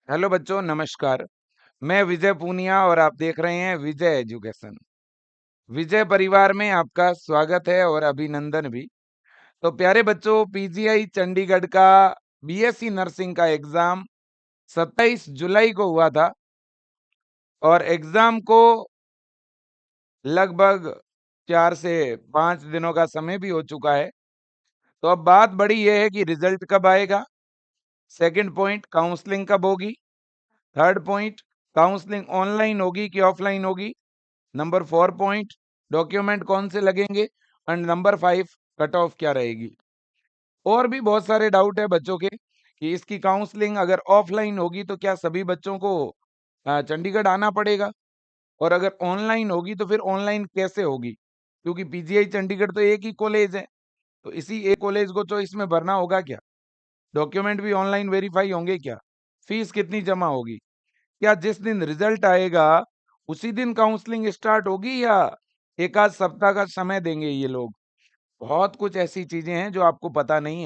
Hello बच्चों, नमस्कार। मैं विजय पूनिया और आप देख रहे हैं विजय एजुकेशन। विजय परिवार में आपका स्वागत है और अभिनंदन भी। तो प्यारे बच्चों, पीजीआई चंडीगढ़ का बीएससी नर्सिंग का एग्जाम 27 जुलाई को हुआ था और एग्जाम को लगभग 4 से 5 दिनों का समय भी हो चुका है। तो अब बात बड़ी ये है कि रिजल्ट कब आएगा। सेकंड पॉइंट, काउंसलिंग कब होगी। थर्ड पॉइंट, काउंसलिंग ऑनलाइन होगी कि ऑफलाइन होगी। नंबर 4 पॉइंट, डॉक्यूमेंट कौन से लगेंगे। एंड नंबर 5, कट ऑफ क्या रहेगी। और भी बहुत सारे डाउट है बच्चों के कि इसकी काउंसलिंग अगर ऑफलाइन होगी तो क्या सभी बच्चों को चंडीगढ़ आना पड़ेगा, और अगर ऑनलाइन होगी तो फिर ऑनलाइन कैसे होगी, क्योंकि पीजीआई चंडीगढ़ तो एक ही कॉलेज है। तो इसी एक कॉलेज को चॉइस में भरना होगा क्या। डॉक्यूमेंट भी ऑनलाइन वेरीफाई होंगे क्या। फीस कितनी जमा होगी। क्या जिस दिन रिजल्ट आएगा उसी दिन काउंसलिंग स्टार्ट होगी या एक आध सप्ताह का समय देंगे ये लोग। बहुत कुछ ऐसी चीजें हैं जो आपको पता नहीं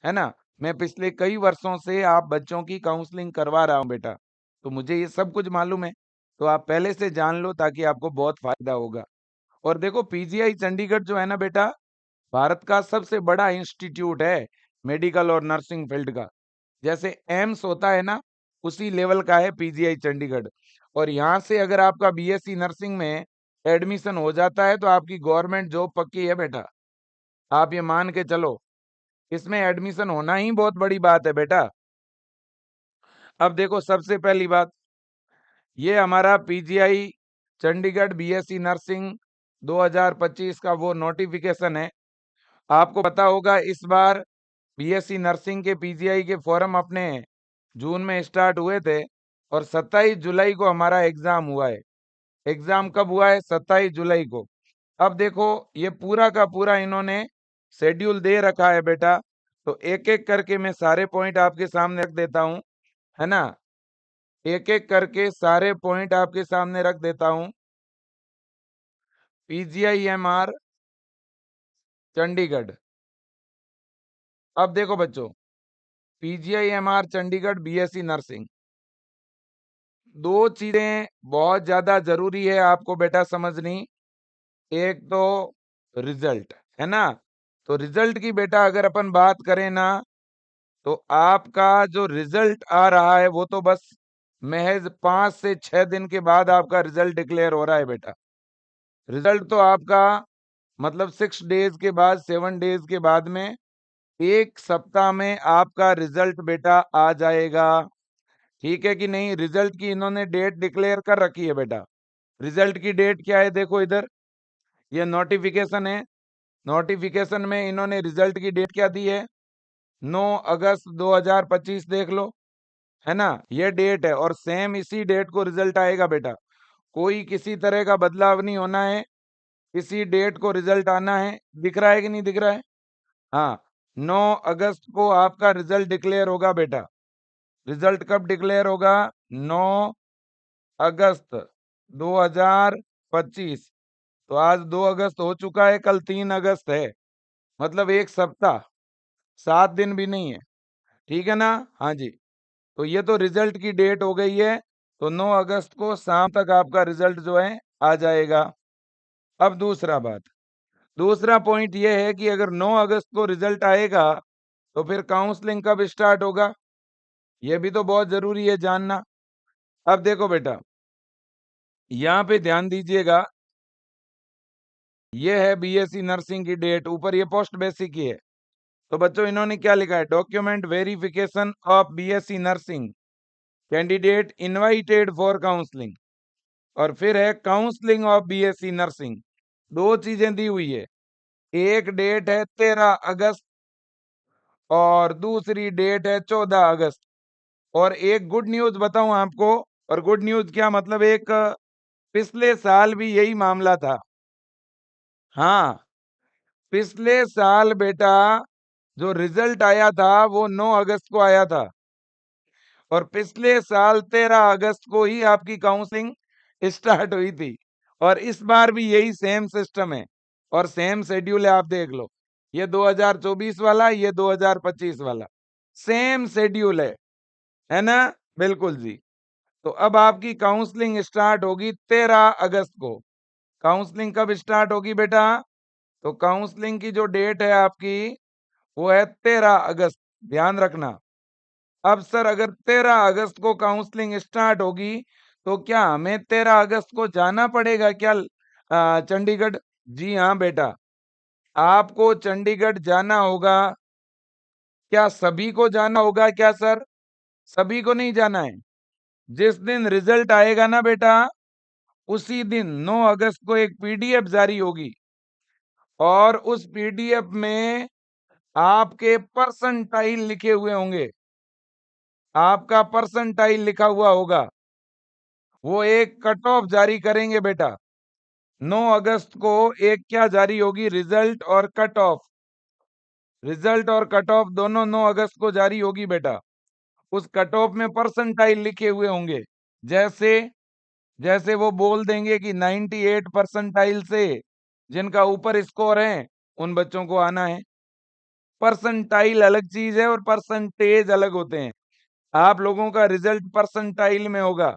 है ना। मैं पिछले कई वर्षों से आप बच्चों की काउंसलिंग करवा रहा हूं बेटा, तो मुझे ये सब कुछ मालूम है। तो आप पहले से जान लो ताकि आपको बहुत फायदा होगा। और देखो, पीजीआई चंडीगढ़ जो है ना बेटा, भारत का सबसे बड़ा इंस्टीट्यूट है मेडिकल और नर्सिंग फील्ड का। जैसे एम्स होता है ना, उसी लेवल का है पीजीआई चंडीगढ़। और यहाँ से अगर आपका बीएससी नर्सिंग में एडमिशन हो जाता है तो आपकी गवर्नमेंट जॉब पक्की है बेटा। आप ये मान के चलो, इसमें एडमिशन होना ही बहुत बड़ी बात है बेटा। अब देखो, सबसे पहली बात, ये हमारा पीजीआई चंडीगढ़ बीएससी नर्सिंग 2025 का वो नोटिफिकेशन है। आपको पता होगा इस बार बीएससी नर्सिंग के पीजीआई के फॉर्म अपने जून में स्टार्ट हुए थे और 27 जुलाई को हमारा एग्जाम हुआ है। एग्जाम कब हुआ है? 27 जुलाई को। अब देखो, ये पूरा का पूरा इन्होंने शेड्यूल दे रखा है बेटा। तो एक एक करके मैं सारे पॉइंट आपके सामने रख देता हूं, है ना। एक एक करके सारे पॉइंट आपके सामने रख देता हूं। पीजीआईएमआर चंडीगढ़। अब देखो बच्चों, पीजीआईएमआर चंडीगढ़ बीएससी नर्सिंग, दो चीजें बहुत ज्यादा जरूरी है आपको बेटा समझनी। एक तो रिजल्ट, है ना। तो रिजल्ट की बेटा अगर अपन बात करें ना, तो आपका जो रिजल्ट आ रहा है वो तो बस महज 5 से 6 दिन के बाद आपका रिजल्ट डिक्लेयर हो रहा है बेटा। रिजल्ट तो आपका मतलब 6 डेज के बाद, 7 डेज के बाद में, एक सप्ताह में आपका रिजल्ट बेटा आ जाएगा। ठीक है कि नहीं। रिजल्ट की इन्होंने डेट डिक्लेयर कर रखी है बेटा। रिजल्ट की डेट क्या है? देखो इधर, ये नोटिफिकेशन है। नोटिफिकेशन में इन्होंने रिजल्ट की डेट क्या दी है? 9 अगस्त 2025 देख लो, है ना। ये डेट है और सेम इसी डेट को रिजल्ट आएगा बेटा। कोई किसी तरह का बदलाव नहीं होना है, इसी डेट को रिजल्ट आना है। दिख रहा है कि नहीं दिख रहा है? हाँ, 9 अगस्त को आपका रिजल्ट डिक्लेयर होगा बेटा। रिजल्ट कब डिक्लेयर होगा? 9 अगस्त 2025। तो आज 2 अगस्त हो चुका है, कल 3 अगस्त है, मतलब एक सप्ताह, 7 दिन भी नहीं है। ठीक है ना। हाँ जी। तो ये तो रिजल्ट की डेट हो गई है। तो 9 अगस्त को शाम तक आपका रिजल्ट जो है आ जाएगा। अब दूसरा पॉइंट ये है कि अगर 9 अगस्त को रिजल्ट आएगा तो फिर काउंसलिंग कब स्टार्ट होगा, ये भी तो बहुत जरूरी है जानना। अब देखो बेटा, यहाँ पे ध्यान दीजिएगा, ये है बीएससी नर्सिंग की डेट, ऊपर ये पोस्ट बेसिक की है। तो बच्चों इन्होंने क्या लिखा है? Document verification of BSc nursing, candidate invited for counselling. और फिर है काउंसलिंग ऑफ बीएससी नर्सिंग। दो चीजें दी हुई है, एक डेट है 13 अगस्त और दूसरी डेट है 14 अगस्त। और एक गुड न्यूज बताऊं आपको, और गुड न्यूज क्या मतलब, एक पिछले साल भी यही मामला था। हाँ, पिछले साल बेटा जो रिजल्ट आया था वो 9 अगस्त को आया था और पिछले साल 13 अगस्त को ही आपकी काउंसलिंग स्टार्ट हुई थी। और इस बार भी यही सेम सिस्टम है और सेम शेड्यूल है। आप देख लो, ये 2024 वाला, ये 2025 वाला, सेम शेड्यूल है। है ना? बिल्कुल जी। तो अब आपकी काउंसलिंग स्टार्ट होगी 13 अगस्त को। काउंसलिंग कब स्टार्ट होगी बेटा? तो काउंसलिंग की जो डेट है आपकी वो है 13 अगस्त, ध्यान रखना। अब सर अगर 13 अगस्त को काउंसलिंग स्टार्ट होगी तो क्या हमें 13 अगस्त को जाना पड़ेगा क्या चंडीगढ़? जी हाँ बेटा, आपको चंडीगढ़ जाना होगा। क्या सभी को जाना होगा क्या सर? सभी को नहीं जाना है। जिस दिन रिजल्ट आएगा ना बेटा, उसी दिन 9 अगस्त को एक पीडीएफ जारी होगी और उस पीडीएफ में आपके परसेंटाइल लिखे हुए होंगे। आपका परसेंटाइल लिखा हुआ होगा। वो एक कट ऑफ जारी करेंगे बेटा। 9 अगस्त को एक क्या जारी होगी? रिजल्ट और कट ऑफ। रिजल्ट और कट ऑफ दोनों 9 अगस्त को जारी होगी बेटा। उस कट ऑफ में परसेंटाइल लिखे हुए होंगे। जैसे जैसे वो बोल देंगे कि 98 परसेंटाइल से जिनका ऊपर स्कोर है उन बच्चों को आना है। परसेंटाइल अलग चीज है और परसेंटेज अलग होते हैं। आप लोगों का रिजल्ट परसेंटाइल में होगा।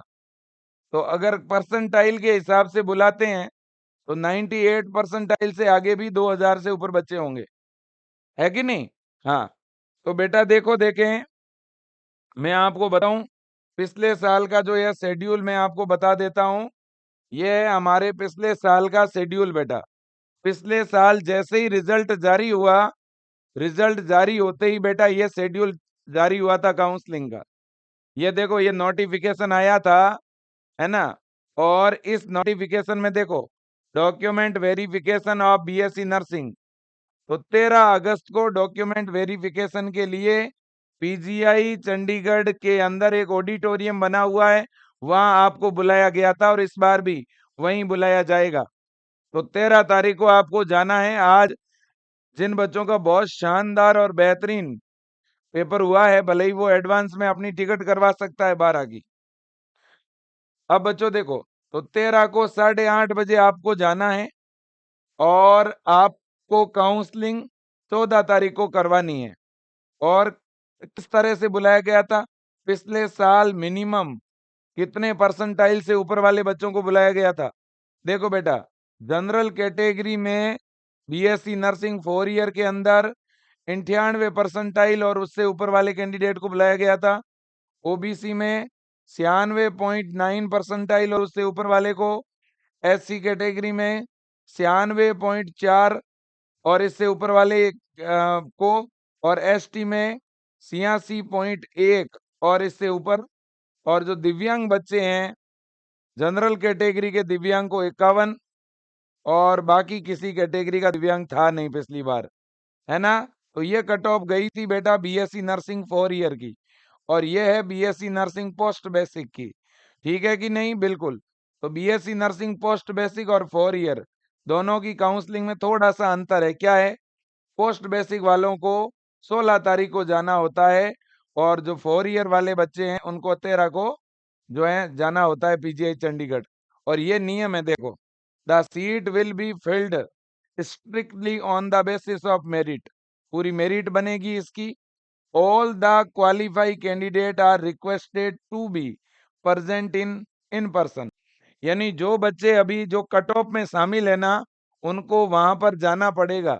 तो अगर परसेंटाइल के हिसाब से बुलाते हैं तो 98 परसेंटाइल से आगे भी 2000 से ऊपर बच्चे होंगे, है कि नहीं? हाँ। तो बेटा देखो देखें, मैं आपको बताऊं, पिछले साल का जो यह शेड्यूल मैं आपको बता देता हूं। ये है हमारे पिछले साल का शेड्यूल बेटा। पिछले साल जैसे ही रिजल्ट जारी हुआ, रिजल्ट जारी होते ही बेटा ये शेड्यूल जारी हुआ था काउंसलिंग का। ये देखो, ये नोटिफिकेशन आया था, है ना? और इस नोटिफिकेशन में देखो, document verification of BSc nursing. तो 13 अगस्त को डॉक्यूमेंट वेरिफिकेशन के लिए पीजीआई चंडीगढ़ के अंदर एक ऑडिटोरियम बना हुआ है, वहां आपको बुलाया गया था और इस बार भी वहीं बुलाया जाएगा। तो 13 तारीख को आपको जाना है। आज जिन बच्चों का बहुत शानदार और बेहतरीन पेपर हुआ है, भले ही वो एडवांस में अपनी टिकट करवा सकता है 12 की। अब बच्चों देखो, तो 13 को 8:30 बजे आपको जाना है और आपको काउंसलिंग 14 तारीख को करवानी है। और किस तरह से बुलाया गया था? पिछले साल मिनिमम कितने परसेंटाइल से ऊपर वाले बच्चों को बुलाया गया था? देखो बेटा, जनरल कैटेगरी में बीएससी नर्सिंग 4 ईयर के अंदर 98 परसेंटाइल और उससे ऊपर वाले कैंडिडेट को बुलाया गया था। ओबीसी में 96.9 परसेंटाइल और उससे ऊपर वाले को, एससी कैटेगरी में 96.4 और इससे ऊपर वाले को, और एसटी में 86.1 और इससे ऊपर। और जो दिव्यांग बच्चे हैं, जनरल कैटेगरी के दिव्यांग को 51 और बाकी किसी कैटेगरी का दिव्यांग था नहीं पिछली बार, है ना? तो ये कट ऑफ गई थी बेटा बीएससी नर्सिंग 4 ईयर की, और ये है बीएससी नर्सिंग पोस्ट बेसिक की। ठीक है कि नहीं? बिल्कुल। तो बीएससी नर्सिंग पोस्ट बेसिक और 4 ईयर दोनों की काउंसलिंग में थोड़ा सा अंतर है। क्या है? पोस्ट बेसिक वालों को 16 तारीख को जाना होता है और जो 4 ईयर वाले बच्चे हैं उनको 13 को जो है जाना होता है पीजीआई चंडीगढ़। और ये नियम है देखो, the seat will be filled strictly on the basis of merit. पूरी मेरिट बनेगी इसकी। All the qualified candidate are requested to be present in person. यानी जो बच्चे अभी जो कट ऑफ में शामिल है ना, उनको वहां पर जाना पड़ेगा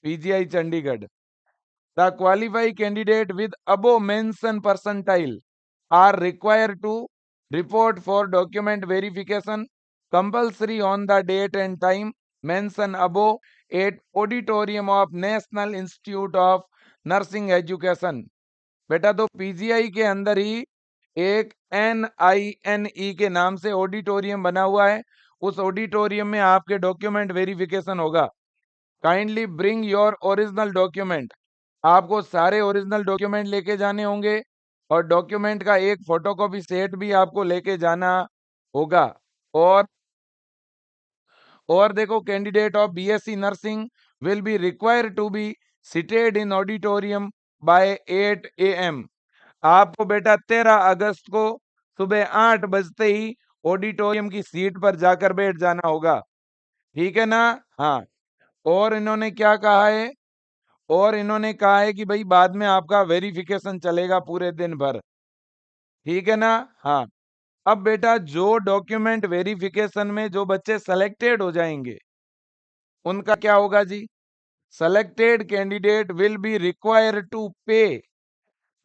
PGI Chandigarh. The qualified candidate with above mention percentile are required to report for document verification compulsory on the date and time mentioned above at auditorium of National Institute of Nursing Education। बेटा तो PGI के अंदर ही एक NINE के नाम से auditorium बना हुआ है। उस ऑडिटोरियम में आपके डॉक्यूमेंट वेरिफिकेशन होगा। Kindly bring your original document. आपको सारे ओरिजिनल डॉक्यूमेंट लेके जाने होंगे और डॉक्यूमेंट का एक फोटोकॉपी सेट भी आपको लेके जाना होगा। और देखो, candidate of BSc nursing will be required to be seated in auditorium by 8 AM। आपको बेटा 13 अगस्त को सुबह 8 बजते ही ऑडिटोरियम की सीट पर जाकर बैठ जाना होगा। ठीक है ना? हाँ। और इन्होंने क्या कहा है? और इन्होंने कहा है कि भाई बाद में आपका वेरिफिकेशन चलेगा पूरे दिन भर। ठीक है ना। हाँ, अब बेटा जो डॉक्यूमेंट वेरिफिकेशन में जो बच्चे सेलेक्टेड हो जाएंगे उनका क्या होगा जी? Selected candidate will be required to pay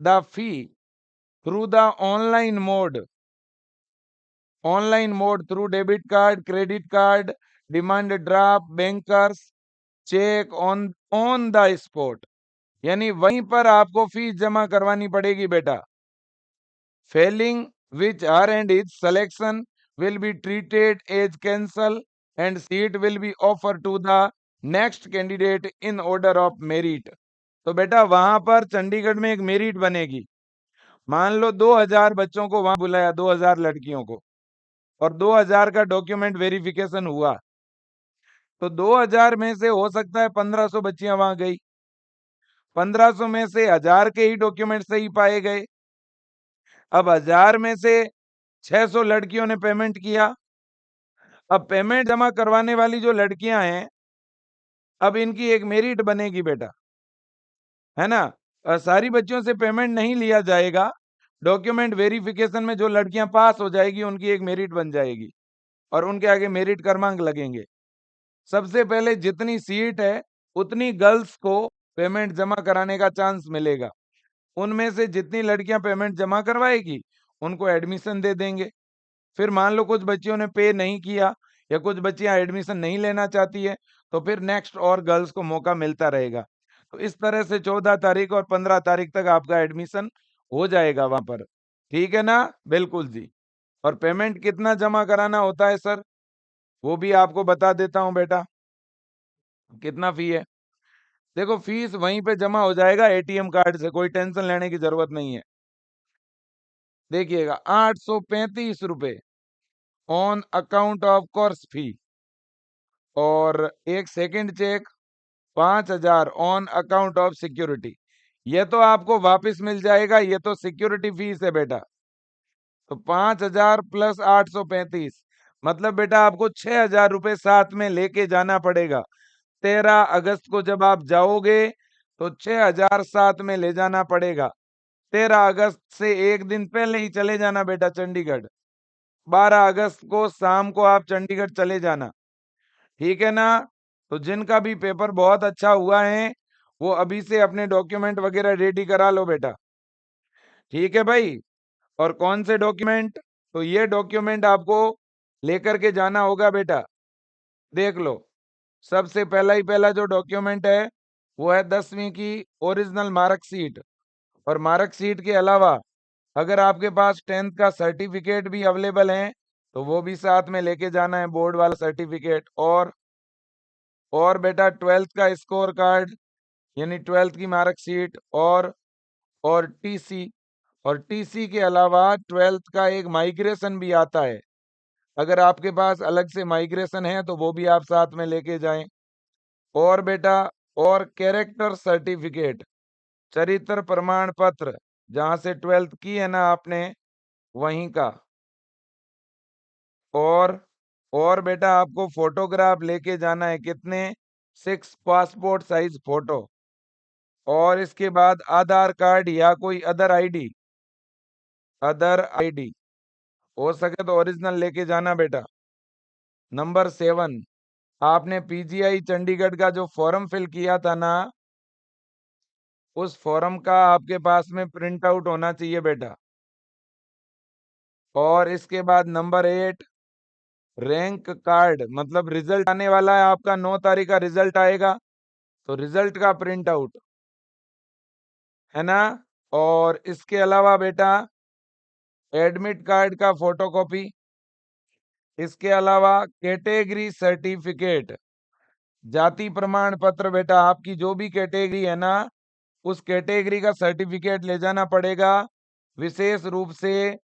the fee through the online mode through debit card, credit card, demand draft, bankers cheque on the spot, यानी वहीं पर आपको फीस जमा करवानी पड़ेगी बेटा। Failing which her and his selection will be treated as cancel and seat will be offered to the next candidate in order of merit। तो बेटा वहां पर चंडीगढ़ में एक मेरिट बनेगी। मान लो 2000 बच्चों को वहां बुलाया, 2000 लड़कियों को, और 2000 का डॉक्यूमेंट वेरिफिकेशन हुआ, तो 2000 में से हो सकता है 1500 बच्चियां वहां गई, 1500 में से 1000 के ही डॉक्यूमेंट सही पाए गए। अब 1000 में से 600 लड़कियों ने पेमेंट किया। अब पेमेंट जमा करवाने वाली जो लड़कियां हैं, अब इनकी एक मेरिट बनेगी बेटा, है ना। सारी बच्चियों से पेमेंट नहीं लिया जाएगा, डॉक्यूमेंट वेरिफिकेशन में जो लड़कियां पास हो जाएगी उनकी एक मेरिट बन जाएगी और उनके आगे मेरिट क्रमांक लगेंगे। सबसे पहले जितनी सीट है उतनी गर्ल्स को पेमेंट जमा कराने का चांस मिलेगा। उनमें से जितनी लड़कियां पेमेंट जमा करवाएगी उनको एडमिशन दे देंगे। फिर मान लो कुछ बच्चियों ने पे नहीं किया या कुछ बच्चियां एडमिशन नहीं लेना चाहती है, तो फिर नेक्स्ट और गर्ल्स को मौका मिलता रहेगा। तो इस तरह से 14 तारीख और 15 तारीख तक आपका एडमिशन हो जाएगा वहां पर। ठीक है ना? बिल्कुल जी। और पेमेंट कितना जमा कराना होता है सर, वो भी आपको बता देता हूं बेटा। कितना फी है? देखो, फीस वहीं पे जमा हो जाएगा एटीएम कार्ड से, कोई टेंशन लेने की जरूरत नहीं है। देखिएगा, 835 रुपए on account of course fee, और एक second check 5000 on account of security. ये तो आपको वापस मिल जाएगा, ये तो सिक्योरिटी फीस है बेटा। तो 5000 प्लस 835, मतलब बेटा आपको 6000 रुपए साथ में लेके जाना पड़ेगा। 13 अगस्त को जब आप जाओगे तो 6000 साथ में ले जाना पड़ेगा। 13 अगस्त से एक दिन पहले ही चले जाना बेटा चंडीगढ़। 12 अगस्त को शाम को आप चंडीगढ़ चले जाना। ठीक है ना? तो जिनका भी पेपर बहुत अच्छा हुआ है वो अभी से अपने डॉक्यूमेंट वगैरह रेडी करा लो बेटा। ठीक है भाई? और कौन से डॉक्यूमेंट? तो ये डॉक्यूमेंट आपको लेकर के जाना होगा बेटा। देख लो, सबसे पहला ही पहला जो डॉक्यूमेंट है वो है 10वीं की ओरिजिनल मार्कशीट। और मार्कशीट के अलावा अगर आपके पास 10th का सर्टिफिकेट भी अवेलेबल है तो वो भी साथ में लेके जाना है, बोर्ड वाला सर्टिफिकेट। और बेटा 12th का स्कोर कार्ड, यानी 12th की मार्कशीट, और टीसी। और टीसी के अलावा 12th का एक माइग्रेशन भी आता है, अगर आपके पास अलग से माइग्रेशन है तो वो भी आप साथ में लेके जाएं। और बेटा, और कैरेक्टर सर्टिफिकेट, चरित्र प्रमाण पत्र, जहां से 12th की है ना आपने, वहीं का। और और बेटा आपको फोटोग्राफ लेके जाना है, कितने? 6 पासपोर्ट साइज फोटो। और इसके बाद आधार कार्ड या कोई अदर आईडी हो सके तो ओरिजिनल लेके जाना बेटा। नंबर 7, आपने पीजीआई चंडीगढ़ का जो फॉर्म फिल किया था ना, उस फॉर्म का आपके पास में प्रिंट आउट होना चाहिए बेटा। और इसके बाद नंबर 8, रैंक कार्ड, मतलब रिजल्ट आने वाला है आपका, 9 तारीख का रिजल्ट आएगा, तो रिजल्ट का प्रिंट आउट, है ना। और इसके अलावा बेटा एडमिट कार्ड का फोटोकॉपी। इसके अलावा कैटेगरी सर्टिफिकेट, जाति प्रमाण पत्र, बेटा आपकी जो भी कैटेगरी है ना उस कैटेगरी का सर्टिफिकेट ले जाना पड़ेगा। विशेष रूप से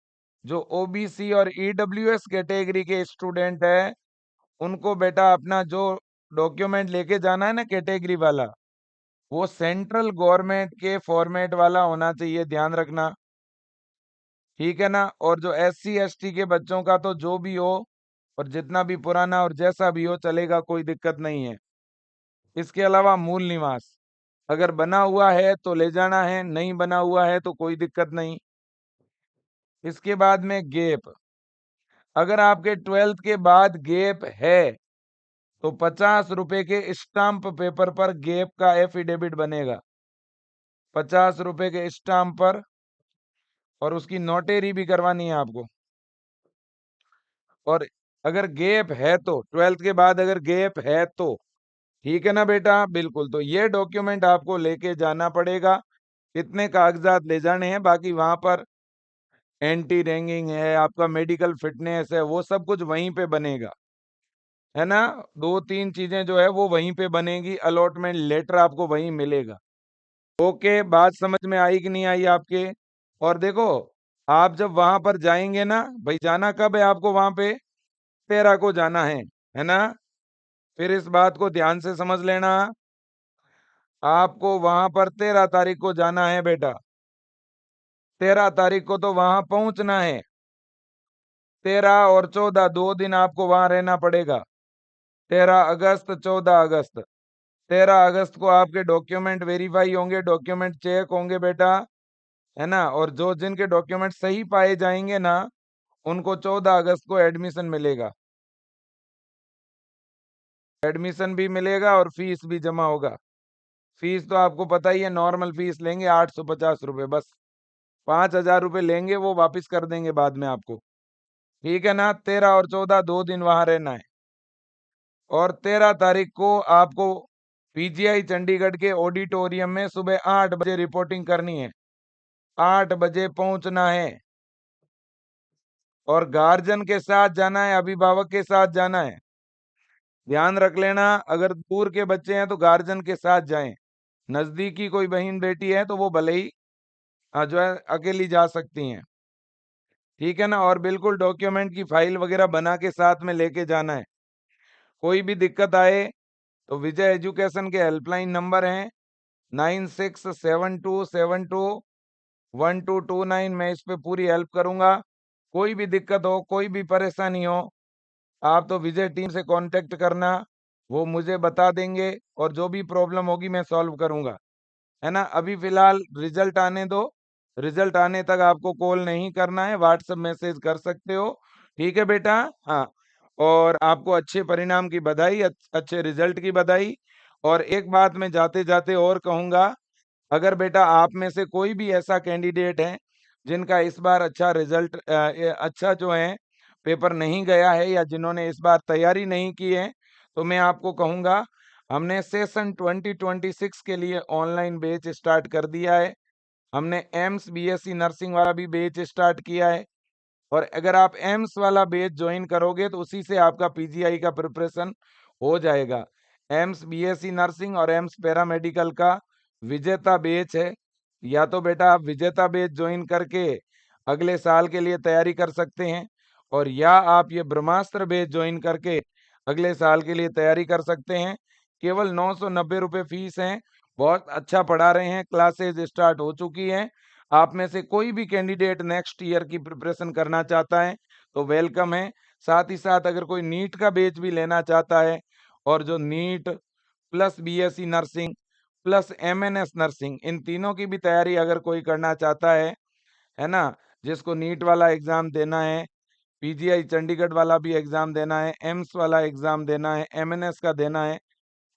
जो ओबीसी और ईडब्ल्यूएस कैटेगरी के स्टूडेंट है उनको बेटा अपना जो डॉक्यूमेंट लेके जाना है ना कैटेगरी वाला, वो सेंट्रल गवर्नमेंट के फॉर्मेट वाला होना चाहिए, ध्यान रखना। ठीक है ना? और जो एससी एसटी के बच्चों का तो जो भी हो, और जितना भी पुराना और जैसा भी हो चलेगा, कोई दिक्कत नहीं है। इसके अलावा मूल निवास, अगर बना हुआ है तो ले जाना है, नहीं बना हुआ है तो कोई दिक्कत नहीं। इसके बाद में गैप। अगर आपके 12th के बाद गैप है तो 50 रुपए के स्टाम्प पेपर पर गैप का एफिडेविट बनेगा। 50 रुपए के स्टाम्प पर, और उसकी नोटेरी भी करवानी है आपको। और अगर गैप है तो 12th के बाद अगर गैप है तो, ठीक है ना बेटा? बिल्कुल। तो ये डॉक्यूमेंट आपको लेके जाना पड़ेगा। कितने कागजात ले जाने हैं, बाकी वहां पर एंटी रैंगिंग है, आपका मेडिकल फिटनेस है, वो सब कुछ वहीं पे बनेगा, है ना? 2-3 चीजें जो है वो वहीं पे बनेगी। अलॉटमेंट लेटर आपको वहीं मिलेगा। ओके, बात समझ में आई कि नहीं आई आपके? और देखो, आप जब वहां पर जाएंगे ना भाई, जाना कब है आपको वहां पे? 13 को जाना है ना? फिर इस बात को ध्यान से समझ लेना, आपको वहां पर 13 तारीख को जाना है बेटा। 13 तारीख को तो वहां पहुंचना है। 13 और 14 2 दिन आपको वहां रहना पड़ेगा। 13 अगस्त, 14 अगस्त। 13 अगस्त को आपके डॉक्यूमेंट वेरीफाई होंगे, डॉक्यूमेंट चेक होंगे बेटा, है ना? और जो जिनके डॉक्यूमेंट सही पाए जाएंगे ना, उनको 14 अगस्त को एडमिशन मिलेगा। एडमिशन भी मिलेगा और फीस भी जमा होगा। फीस तो आपको पता ही है, नॉर्मल फीस लेंगे 850 रुपए बस। 5,000 रुपए लेंगे, वो वापस कर देंगे बाद में आपको। ठीक है ना? 13 और 14 2 दिन वहां रहना है। और 13 तारीख को आपको पीजीआई चंडीगढ़ के ऑडिटोरियम में सुबह 8 बजे रिपोर्टिंग करनी है। 8 बजे पहुंचना है। और गार्जियन के साथ जाना है, अभिभावक के साथ जाना है। ध्यान रख लेना, अगर दूर के बच्चे हैं तो गार्जियन के साथ जाएं। नजदीकी कोई बहन बेटी है तो वो भले ही जो है अकेली जा सकती हैं। ठीक है ना? और बिल्कुल डॉक्यूमेंट की फाइल वगैरह बना के साथ में लेके जाना है। कोई भी दिक्कत आए तो विजय एजुकेशन के हेल्पलाइन नंबर हैं 9672721229। मैं इस पे पूरी हेल्प करूंगा। कोई भी दिक्कत हो, कोई भी परेशानी हो, आप तो विजय टीम से कांटेक्ट करना, वो मुझे बता देंगे और जो भी प्रॉब्लम होगी मैं सॉल्व करूंगा, है ना? अभी फिलहाल रिजल्ट आने दो। रिजल्ट आने तक आपको कॉल नहीं करना है, व्हाट्सएप मैसेज कर सकते हो। ठीक है बेटा? हाँ। और आपको अच्छे परिणाम की बधाई, अच्छे रिजल्ट की बधाई। और एक बात मैं जाते जाते और कहूंगा, अगर बेटा आप में से कोई भी ऐसा कैंडिडेट है जिनका इस बार अच्छा रिजल्ट, अच्छा जो है पेपर नहीं गया है, या जिन्होंने इस बार तैयारी नहीं की है, तो मैं आपको कहूंगा, हमने सेशन 2026 के लिए ऑनलाइन बैच स्टार्ट कर दिया है। हमने एम्स बीएससी नर्सिंग वाला भी बैच स्टार्ट किया है। और अगर आप एम्स वाला बैच ज्वाइन करोगे तो उसी से आपका पीजीआई का प्रिपरेशन हो जाएगा। एम्स बीएससी नर्सिंग और एम्स पैरामेडिकल का विजेता बैच है। या तो बेटा आप विजेता बैच ज्वाइन करके अगले साल के लिए तैयारी कर सकते हैं, और या आप ये ब्रह्मास्त्र बैच ज्वाइन करके अगले साल के लिए तैयारी कर सकते हैं। केवल 990 रुपये फीस है। बहुत अच्छा पढ़ा रहे हैं, क्लासेज स्टार्ट हो चुकी हैं। आप में से कोई भी कैंडिडेट नेक्स्ट ईयर की प्रिपरेशन करना चाहता है तो वेलकम है। साथ ही साथ अगर कोई नीट का बैच भी लेना चाहता है, और जो NEET plus BSc nursing plus MNS nursing, इन तीनों की भी तैयारी अगर कोई करना चाहता है ना, जिसको नीट वाला एग्जाम देना है, पीजीआई चंडीगढ़ वाला भी एग्जाम देना है, एम्स वाला एग्जाम देना है, एमएनएस का देना है,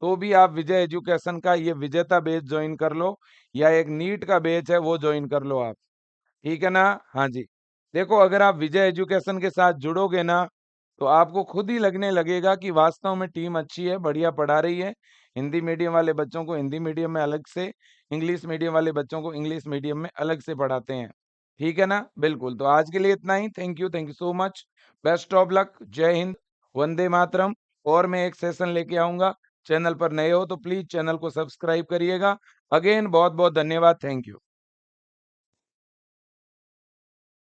तो भी आप विजय एजुकेशन का ये विजेता बैच ज्वाइन कर लो, या एक नीट का बैच है वो ज्वाइन कर लो आप। ठीक है ना? हाँ जी। देखो, अगर आप विजय एजुकेशन के साथ जुड़ोगे ना, तो आपको खुद ही लगने लगेगा कि वास्तव में टीम अच्छी है, बढ़िया पढ़ा रही है। हिंदी मीडियम वाले बच्चों को हिंदी मीडियम में अलग से, इंग्लिश मीडियम वाले बच्चों को इंग्लिश मीडियम में अलग से पढ़ाते हैं। ठीक है ना? बिल्कुल। तो आज के लिए इतना ही। Thank you so much. Best of luck. जय हिंद। वंदे मातरम। और मैं एक सेशन लेके आऊंगा। चैनल पर नए हो तो प्लीज चैनल को सब्सक्राइब करिएगा। अगेन बहुत बहुत धन्यवाद। Thank you.